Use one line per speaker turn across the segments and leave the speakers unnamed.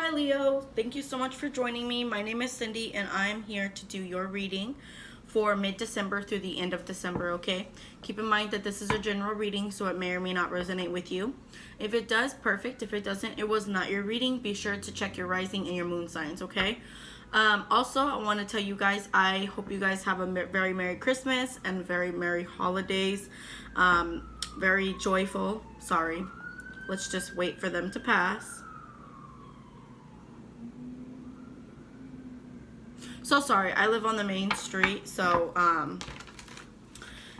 Hi Leo, thank you so much for joining me. My name is Cindy and I'm here to do your reading for mid-December through the end of December, okay? Keep in mind that this is a general reading, so it may or may not resonate with you. If it does, perfect. If it doesn't, it was not your reading. Be sure to check your rising and your moon signs, okay? Also, I want to tell you guys, I hope you guys have a very Merry Christmas and very Merry Holidays. Very joyful. Sorry. Let's just wait for them to pass. So sorry, I live on the main street, so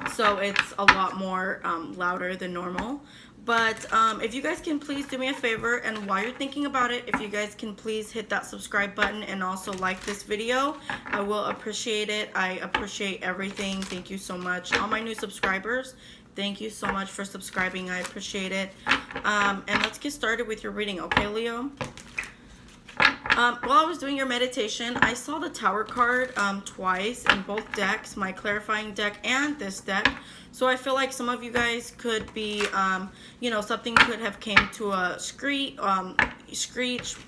it's a lot more louder than normal. But if you guys can please do me a favor, and while you're thinking about it, if you guys can please hit that subscribe button and also like this video, I will appreciate it. I appreciate everything. Thank you so much. All my new subscribers, thank you so much for subscribing. I appreciate it. And let's get started with your reading, okay, Leo? While I was doing your meditation, I saw the Tower card twice in both decks, my clarifying deck and this deck. So I feel like some of you guys could be, something could have came to a screech,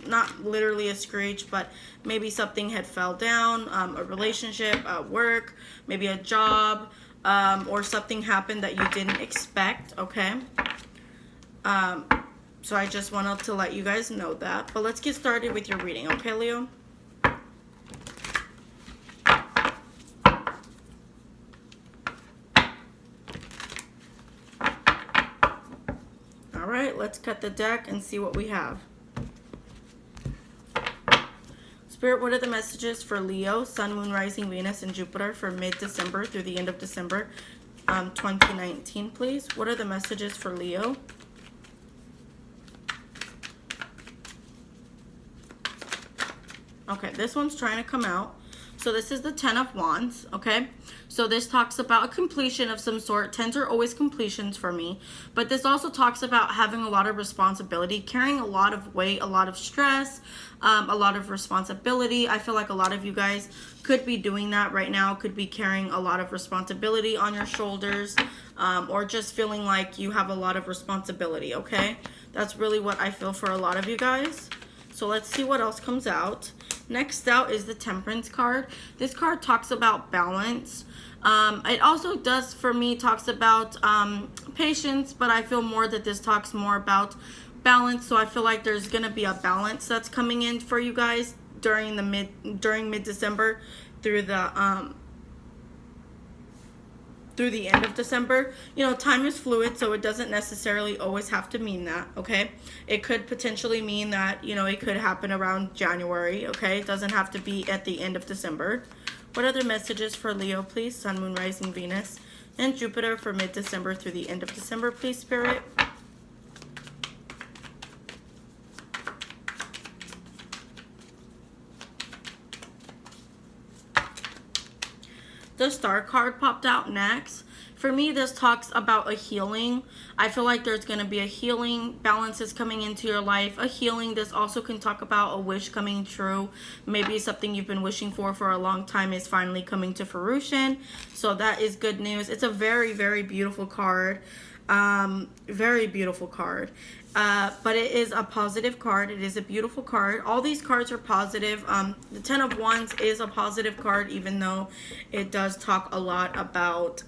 not literally a screech, but maybe something had fell down, a relationship, work, maybe a job, or something happened that you didn't expect, okay? So I just wanted to let you guys know that. But let's get started with your reading, okay, Leo? All right, let's cut the deck and see what we have. Spirit, what are the messages for Leo, Sun, Moon, Rising, Venus, and Jupiter for mid-December through the end of December 2019, please? What are the messages for Leo? Okay, this one's trying to come out. So this is the Ten of Wands, okay? So this talks about a completion of some sort. Tens are always completions for me. But this also talks about having a lot of responsibility, carrying a lot of weight, a lot of stress, a lot of responsibility. I feel like a lot of you guys could be doing that right now, could be carrying a lot of responsibility on your shoulders, or just feeling like you have a lot of responsibility, okay? That's really what I feel for a lot of you guys. So let's see what else comes out. Next out is the Temperance card. This card talks about balance. It also does, for me, talks about patience, but I feel more that this talks more about balance. So I feel like there's going to be a balance that's coming in for you guys during mid-December through the end of December. Time is fluid, so it doesn't necessarily always have to mean that, okay? It could potentially mean that, it could happen around January, okay? It doesn't have to be at the end of December. What other messages for Leo, please? Sun, Moon, Rising, Venus, and Jupiter for mid-December through the end of December, please, Spirit. The Star card popped out next. For me, this talks about a healing. I feel like there's going to be a healing. Balance is coming into your life. A healing. This also can talk about a wish coming true. Maybe something you've been wishing for a long time is finally coming to fruition. So that is good news. It's a very, very beautiful card. Very beautiful card. But it is a positive card. It is a beautiful card. All these cards are positive. The Ten of Wands is a positive card, even though it does talk a lot about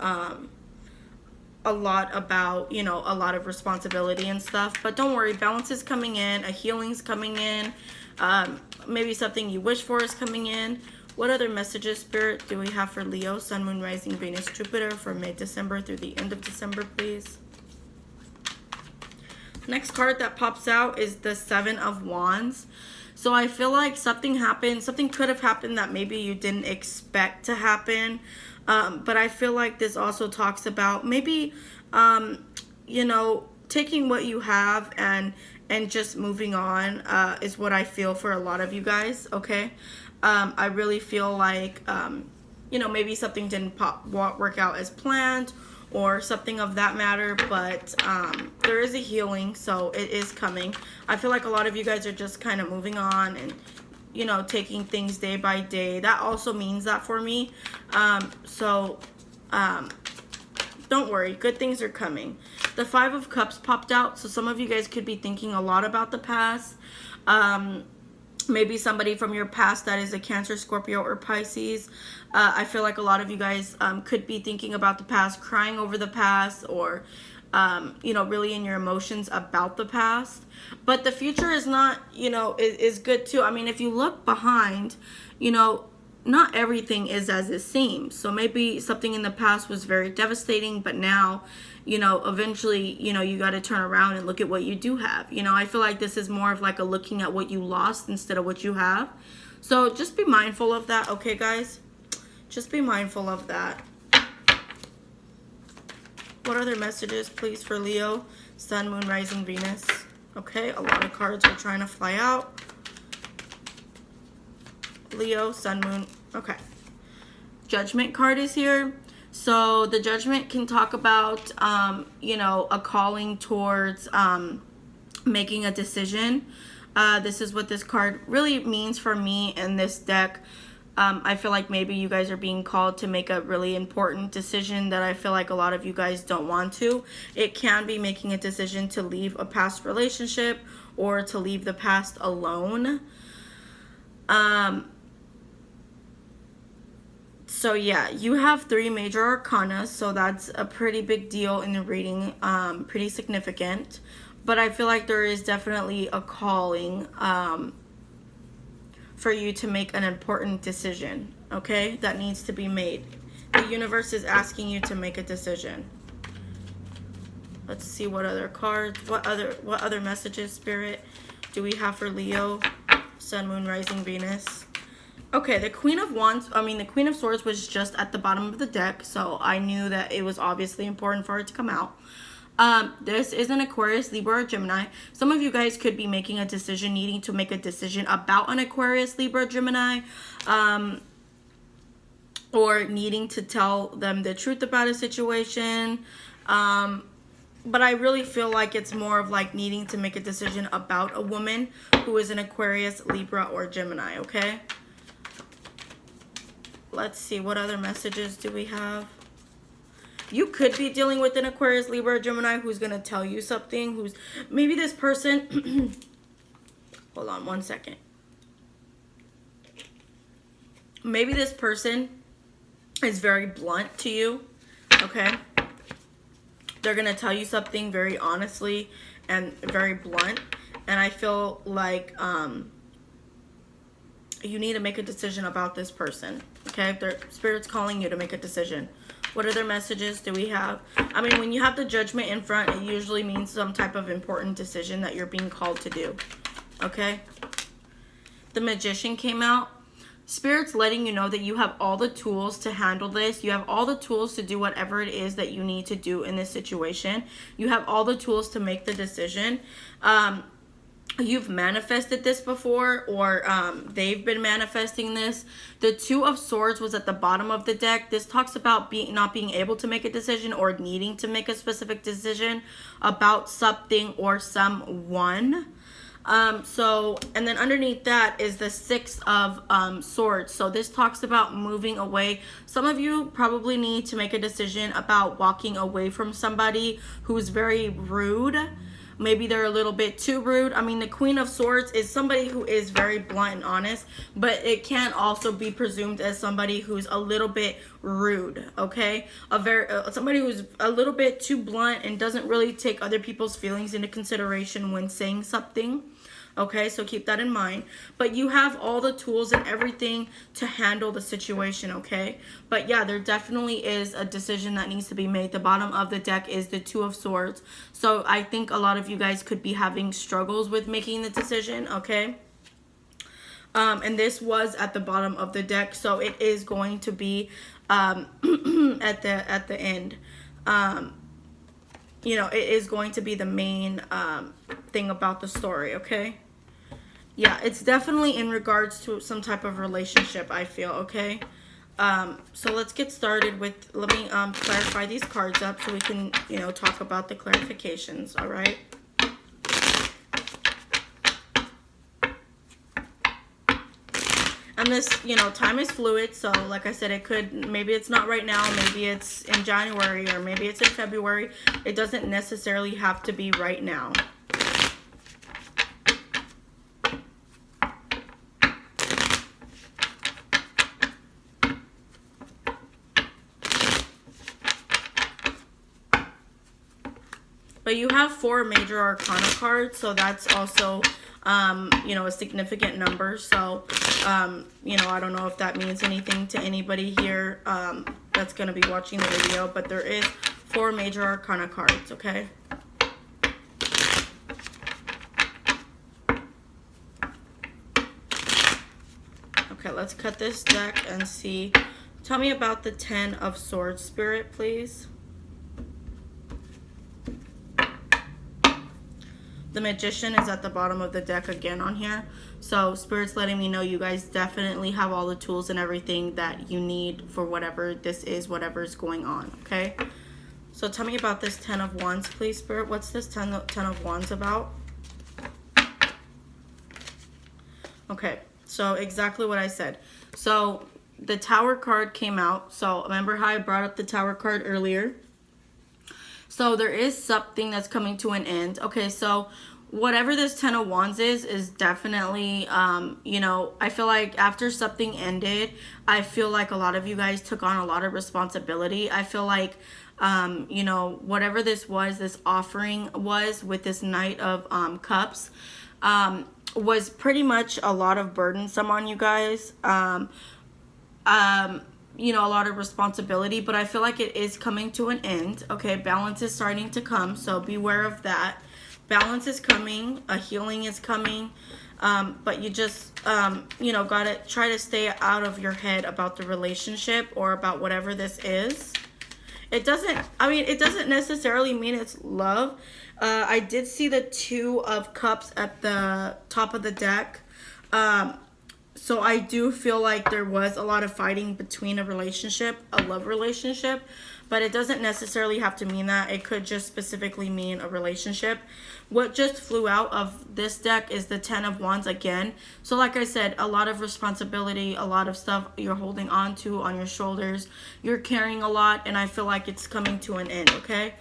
a lot of responsibility and stuff. But don't worry, balance is coming in, a healing's coming in, maybe something you wish for is coming in. What other messages, Spirit, do we have for Leo, Sun, Moon, Rising, Venus, Jupiter for mid-December through the end of December, please? Next card that pops out is the Seven of Wands. So I feel like something happened, something could have happened that maybe you didn't expect to happen. But I feel like this also talks about maybe, taking what you have and just moving on is what I feel for a lot of you guys, okay? I really feel like, maybe something didn't work out as planned or something of that matter, but there is a healing, so it is coming. I feel like a lot of you guys are just kind of moving on and taking things day by day. That also means that for me. Don't worry, good things are coming. The Five of Cups popped out, so some of you guys could be thinking a lot about the past. maybe somebody from your past that is a Cancer, Scorpio, or Pisces. I feel like a lot of you guys could be thinking about the past, crying over the past, or you know, really in your emotions about the past. But the future is not, you know, is good too. I mean, if you look behind, you know, not everything is as it seems. So maybe something in the past was very devastating, but now, you know, eventually, you know, you got to turn around and look at what you do have. You know, I feel like this is more of like a looking at what you lost instead of what you have. So just be mindful of that, okay, guys? Just be mindful of that. What other messages, please, for Leo? Sun, Moon, Rising, Venus. Okay, a lot of cards are trying to fly out. Leo, Sun, Moon. Okay. Judgment card is here. So the Judgment can talk about, you know, a calling towards making a decision. This is what this card really means for me in this deck. I feel like maybe you guys are being called to make a really important decision that I feel like a lot of you guys don't want to. It can be making a decision to leave a past relationship or to leave the past alone. So yeah, you have 3 major arcana, so that's a pretty big deal in the reading, pretty significant. But I feel like there is definitely a calling for you to make an important decision, okay, that needs to be made. The universe is asking you to make a decision. Let's see what other cards, what other messages, Spirit, do we have for Leo, Sun, Moon, Rising, Venus. Okay, the Queen of Wands, the Queen of Swords was just at the bottom of the deck, so I knew that it was obviously important for it to come out. This is an Aquarius, Libra, or Gemini. Some of you guys could be making a decision, needing to make a decision about an Aquarius, Libra, Gemini, or needing to tell them the truth about a situation. But I really feel like it's more of like needing to make a decision about a woman who is an Aquarius, Libra, or Gemini, okay? Let's see, what other messages do we have? You could be dealing with an Aquarius, Libra, or Gemini who's going to tell you something. Who's maybe this person. Hold on one second. Maybe this person is very blunt to you. Okay. They're going to tell you something very honestly and very blunt. And I feel like you need to make a decision about this person. Okay. If their Spirit's calling you to make a decision. What other messages do we have? I mean, when you have the Judgment in front, it usually means some type of important decision that you're being called to do. Okay? The Magician came out. Spirit's letting you know that you have all the tools to handle this. You have all the tools to do whatever it is that you need to do in this situation. You have all the tools to make the decision. You've manifested this before, or they've been manifesting this. The Two of Swords was at the bottom of the deck. This talks about not being able to make a decision or needing to make a specific decision about something or someone. And then underneath that is the Six of Swords. So this talks about moving away. Some of you probably need to make a decision about walking away from somebody who's very rude. Maybe they're a little bit too rude. I mean, the Queen of Swords is somebody who is very blunt and honest, but it can also be presumed as somebody who's a little bit rude, okay? Somebody who's a little bit too blunt and doesn't really take other people's feelings into consideration when saying something. Okay, so keep that in mind. But you have all the tools and everything to handle the situation, okay? But yeah, there definitely is a decision that needs to be made. The bottom of the deck is the Two of Swords. So I think a lot of you guys could be having struggles with making the decision, okay? And this was at the bottom of the deck, so it is going to be at the end. You know, it is going to be the main thing about the story, okay? Yeah, it's definitely in regards to some type of relationship, I feel, okay? So let's get started with, let me clarify these cards up so we can, you know, talk about the clarifications, all right? And this, you know, time is fluid, so like I said, it could, maybe it's not right now, maybe it's in January, or maybe it's in February. It doesn't necessarily have to be right now. But you have 4 major arcana cards, so that's also, you know, a significant number. So, you know, I don't know if that means anything to anybody here that's going to be watching the video, but there is 4 major arcana cards, okay? Okay, let's cut this deck and see. Tell me about the 10 of Swords, Spirit, please. The Magician is at the bottom of the deck again on here. So Spirit's letting me know you guys definitely have all the tools and everything that you need for whatever this is, whatever is going on, okay? So tell me about this 10 of Wands, please, Spirit. What's this 10 of Wands about? Okay, so exactly what I said. So the Tower card came out. So remember how I brought up the Tower card earlier? So there is something that's coming to an end. Okay, so whatever this 10 of Wands is definitely, you know, I feel like after something ended, I feel like a lot of you guys took on a lot of responsibility. I feel like, you know, whatever this was, this offering was with this Knight of Cups, was pretty much a lot of burdensome on you guys. You know, a lot of responsibility, but I feel like it is coming to an end. Okay, balance is starting to come, so beware of that. Balance is coming, a healing is coming, but you just, you know, gotta try to stay out of your head about the relationship or about whatever this is. It doesn't, I mean, it doesn't necessarily mean it's love. I did see the 2 of Cups at the top of the deck. So I do feel like there was a lot of fighting between a relationship, a love relationship, but it doesn't necessarily have to mean that. It could just specifically mean a relationship. What just flew out of this deck is the 10 of Wands again. So like I said, a lot of responsibility, a lot of stuff you're holding on to on your shoulders. You're carrying a lot, and I feel like it's coming to an end, okay?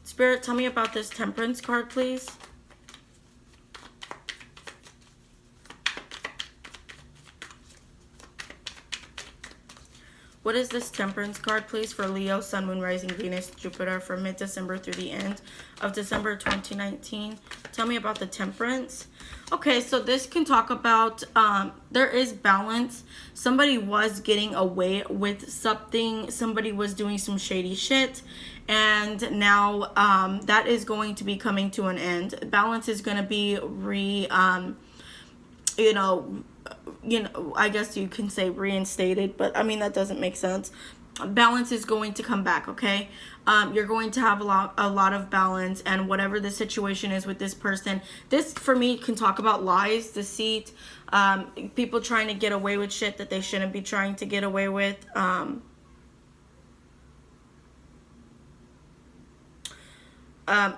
Spirit, tell me about this Temperance card, please. What is this Temperance card, please, for Leo, Sun, Moon, Rising, Venus, Jupiter for mid-December through the end of December 2019? Tell me about the Temperance. Okay, so this can talk about there is balance. Somebody was getting away with something. Somebody was doing some shady shit. And now that is going to be coming to an end. Balance is going to be you know, I guess you can say reinstated, but I mean, that doesn't make sense. Balance is going to come back, okay? You're going to have a lot of balance, and whatever the situation is with this person, this for me can talk about lies, deceit, people trying to get away with shit that they shouldn't be trying to get away with.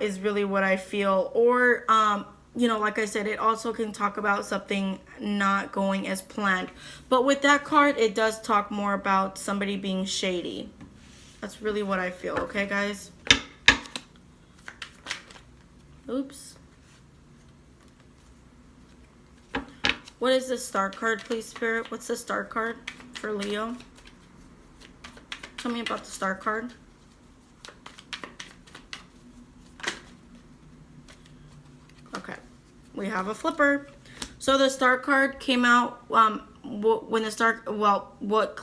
Is really what I feel. Or you know, like I said, it also can talk about something not going as planned. But with that card, it does talk more about somebody being shady. That's really what I feel, okay, guys? Oops. What is the Star card, please, Spirit? What's the Star card for Leo? Tell me about the Star card. Okay, we have a flipper. So the Star card came out when the Star, well, what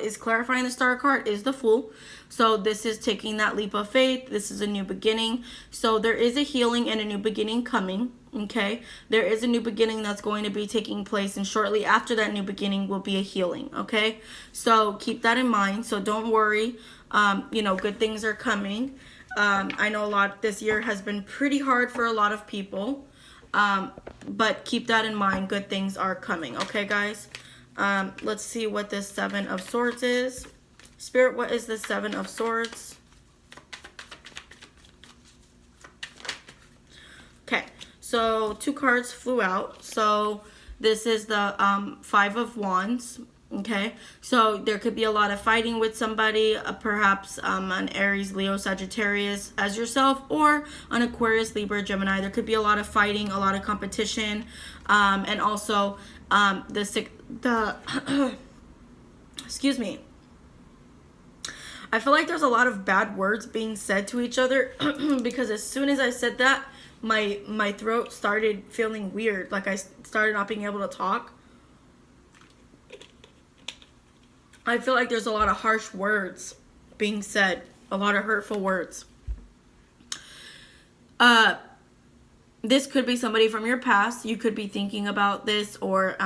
is clarifying the Star card is the Fool. So this is taking that leap of faith. This is a new beginning. So there is a healing and a new beginning coming. Okay, there is a new beginning that's going to be taking place, and shortly after that new beginning will be a healing. Okay, so keep that in mind. So don't worry. You know, good things are coming. I know this year has been pretty hard for a lot of people, but keep that in mind. Good things are coming. Okay, guys. Let's see what this Seven of Swords is. Spirit, what is the Seven of Swords? Okay, so two cards flew out. So this is the Five of Wands. Okay, so there could be a lot of fighting with somebody, perhaps an Aries, Leo, Sagittarius as yourself, or an Aquarius, Libra, Gemini. There could be a lot of fighting, a lot of competition, and also excuse me. I feel like there's a lot of bad words being said to each other because as soon as I said that, my throat started feeling weird. Like I started not being able to talk. I feel like there's a lot of harsh words being said, a lot of hurtful words. This could be somebody from your past. You could be thinking about this, or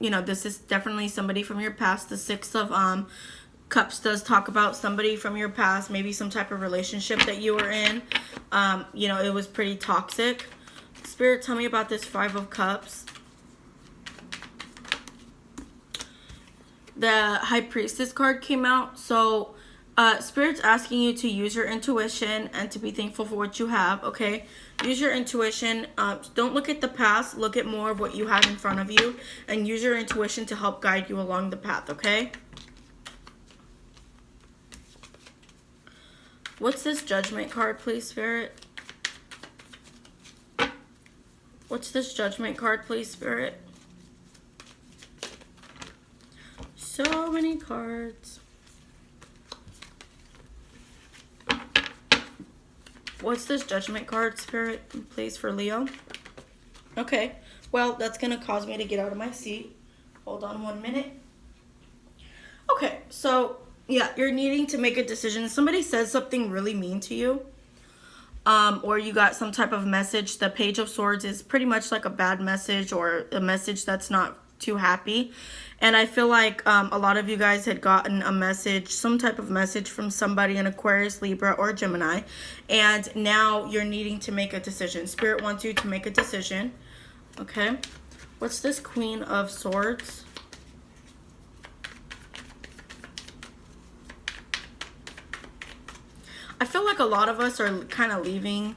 this is definitely somebody from your past. The Six of Cups does talk about somebody from your past, maybe some type of relationship that you were in. It was pretty toxic. Spirit, tell me about this Five of Cups. The High Priestess card came out. So Spirit's asking you to use your intuition and to be thankful for what you have, okay? Use your intuition. Don't look at the past. Look at more of what you have in front of you. And use your intuition to help guide you along the path, okay? What's this Judgment card, please, Spirit? What's this Judgment card, please, Spirit? So many cards. What's this Judgment card, Spirit, please, for Leo? Okay. Well, that's going to cause me to get out of my seat. Hold on 1 minute. Okay. So, yeah, you're needing to make a decision. Somebody says something really mean to you. Or you got some type of message. The Page of Swords is pretty much like a bad message or a message that's not too happy. And I feel like a lot of you guys had gotten a message, some type of message from somebody in Aquarius, Libra, or Gemini. And now you're needing to make a decision. Spirit wants you to make a decision. Okay. What's this Queen of Swords? I feel like a lot of us are kind of leaving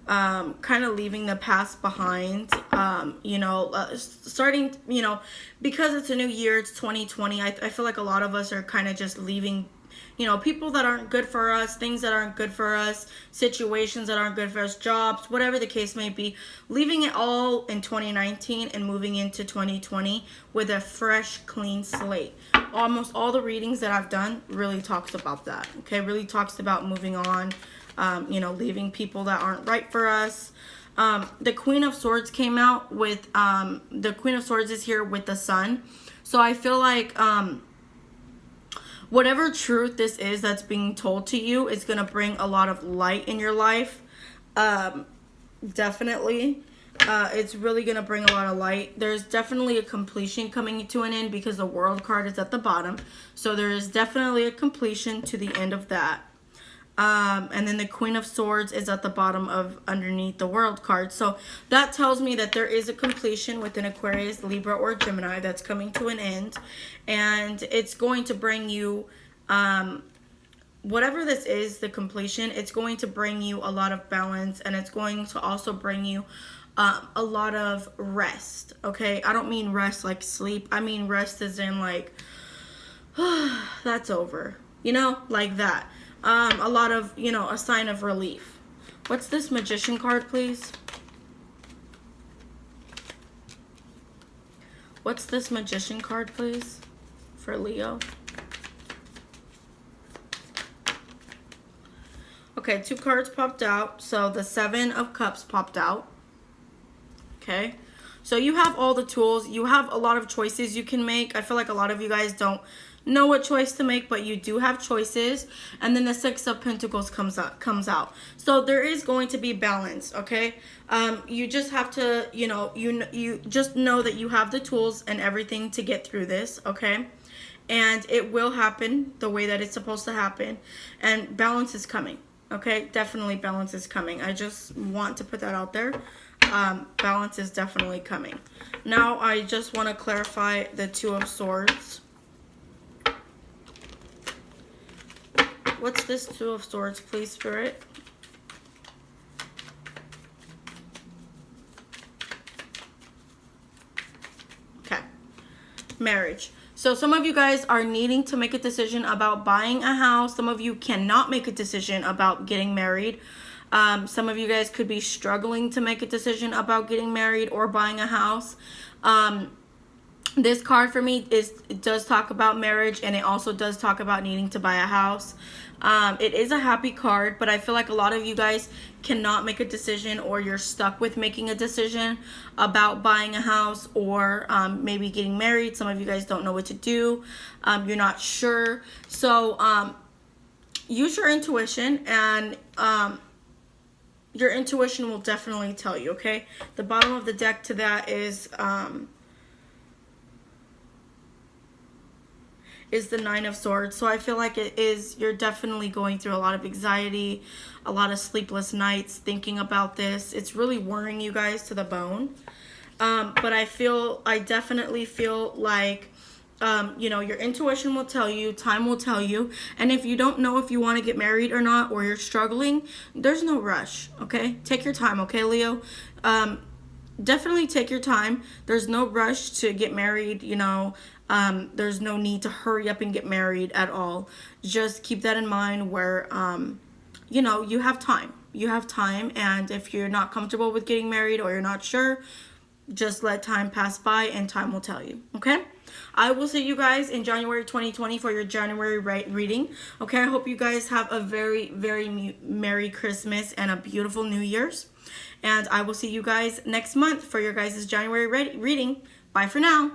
the past behind, starting, because it's a new year, it's 2020. I feel like a lot of us are kind of just leaving, people that aren't good for us, things that aren't good for us, situations that aren't good for us, jobs, whatever the case may be, leaving it all in 2019 and moving into 2020 with a fresh, clean slate. Almost all the readings that I've done really talks about that, okay? Really talks about moving on, leaving people that aren't right for us. The Queen of Swords came out with, the Queen of Swords is here with the Sun. So I feel like whatever truth this is that's being told to you is going to bring a lot of light in your life. Definitely. It's really going to bring a lot of light. There's definitely a completion coming to an end because the World card is at the bottom. So there is definitely a completion to the end of that. And then the Queen of Swords is at the bottom of underneath the World card. So that tells me that there is a completion within Aquarius, Libra, or Gemini that's coming to an end. And it's going to bring you, whatever this is, the completion, it's going to bring you a lot of balance. And it's going to also bring you a lot of rest, okay? I don't mean rest like sleep. I mean rest as in like, that's over, like that. A lot of, a sign of relief. What's this Magician card, please? What's this Magician card, please, for Leo? Okay, 2 cards popped out. So the 7 of Cups popped out. Okay, so you have all the tools. You have a lot of choices you can make. I feel like a lot of you guys don't know what choice to make, but you do have choices. And then the 6 of Pentacles comes out. So there is going to be balance, okay? You just have to, you just know that you have the tools and everything to get through this, okay? And it will happen the way that it's supposed to happen. And balance is coming, okay? Definitely balance is coming. I just want to put that out there. Balance is definitely coming. Now I just want to clarify the 2 of Swords. What's this 2 of Swords, please, Spirit? Okay. Marriage. So some of you guys are needing to make a decision about buying a house. Some of you cannot make a decision about getting married. Some of you guys could be struggling to make a decision about getting married or buying a house. This card for me it does talk about marriage, and it also does talk about needing to buy a house. It is a happy card, but I feel like a lot of you guys cannot make a decision, or you're stuck with making a decision about buying a house, or maybe getting married. Some of you guys don't know what to do. You're not sure. So use your intuition, and your intuition will definitely tell you, okay? The bottom of the deck to that is the Nine of Swords. So I feel like you're definitely going through a lot of anxiety, a lot of sleepless nights thinking about this. It's really worrying you guys to the bone. But I definitely feel like, your intuition will tell you, time will tell you. And if you don't know if you want to get married or not, or you're struggling, there's no rush, okay? Take your time, okay, Leo? Definitely take your time. There's no rush to get married, there's no need to hurry up and get married at all. Just keep that in mind where, you have time. You have time, and if you're not comfortable with getting married, or you're not sure, just let time pass by, and time will tell you, okay? I will see you guys in January 2020 for your January reading. Okay, I hope you guys have a very, very Merry Christmas and a beautiful New Year's. And I will see you guys next month for your guys' January reading. Bye for now.